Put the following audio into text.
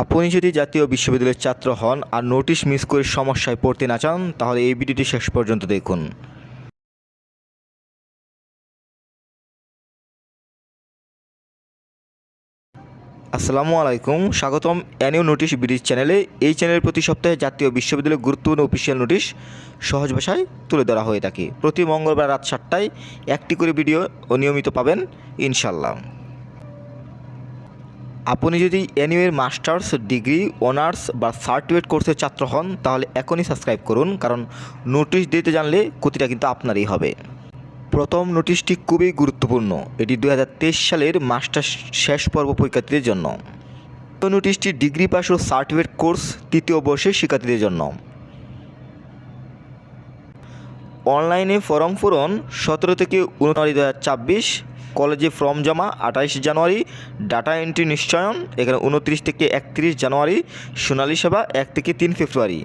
আপনি যদি জাতীয় বিশ্ববিদ্যালয়ের ছাত্র হন আর নোটিশ মিস করে সমস্যায় পড়তে না চান তাহলে এই ভিডিওটি শেষ পর্যন্ত দেখুন। আসসালামু আলাইকুম, স্বাগতম এনইউ নোটিশ ব্রিজ চ্যানেলে। এই চ্যানেলের প্রতি সপ্তাহে জাতীয় বিশ্ববিদ্যালয়ের গুরুত্বপূর্ণ অফিসিয়াল নোটিশ সহজ ভাষায় তুলে ধরা হয়ে থাকে। প্রতি মঙ্গলবার রাত 7টায় একটি করে ভিডিও নিয়মিত পাবেন ইনশাল্লাহ। আপনি যদি এনইউ এর মাস্টার্স ডিগ্রি, অনার্স বা সার্টিফিকেট কোর্সের ছাত্র হন তাহলে এখনই সাবস্ক্রাইব করুন, কারণ নোটিশ দিতে জানলে ক্ষতিটা কিন্তু আপনারই হবে। প্রথম নোটিশটি খুবই গুরুত্বপূর্ণ। এটি 2023 সালের মাস্টার্স শেষ পর্ব পরীক্ষার্থীদের জন্য। নোটিশটি ডিগ্রি পাস ও সার্টিফিকেট কোর্স তৃতীয় বর্ষের শিক্ষার্থীদের জন্য। অনলাইনে ফর্ম পূরণ 17 থেকে 19 জানুয়ারি 2024, কলেজে ফর্ম জমা 28 জানুয়ারি, ডাটা এন্ট্রি নিশ্চয়ন এখানে 29 থেকে 31 জানুয়ারি, শুনানি সেবা 1 থেকে 3 ফেব্রুয়ারি।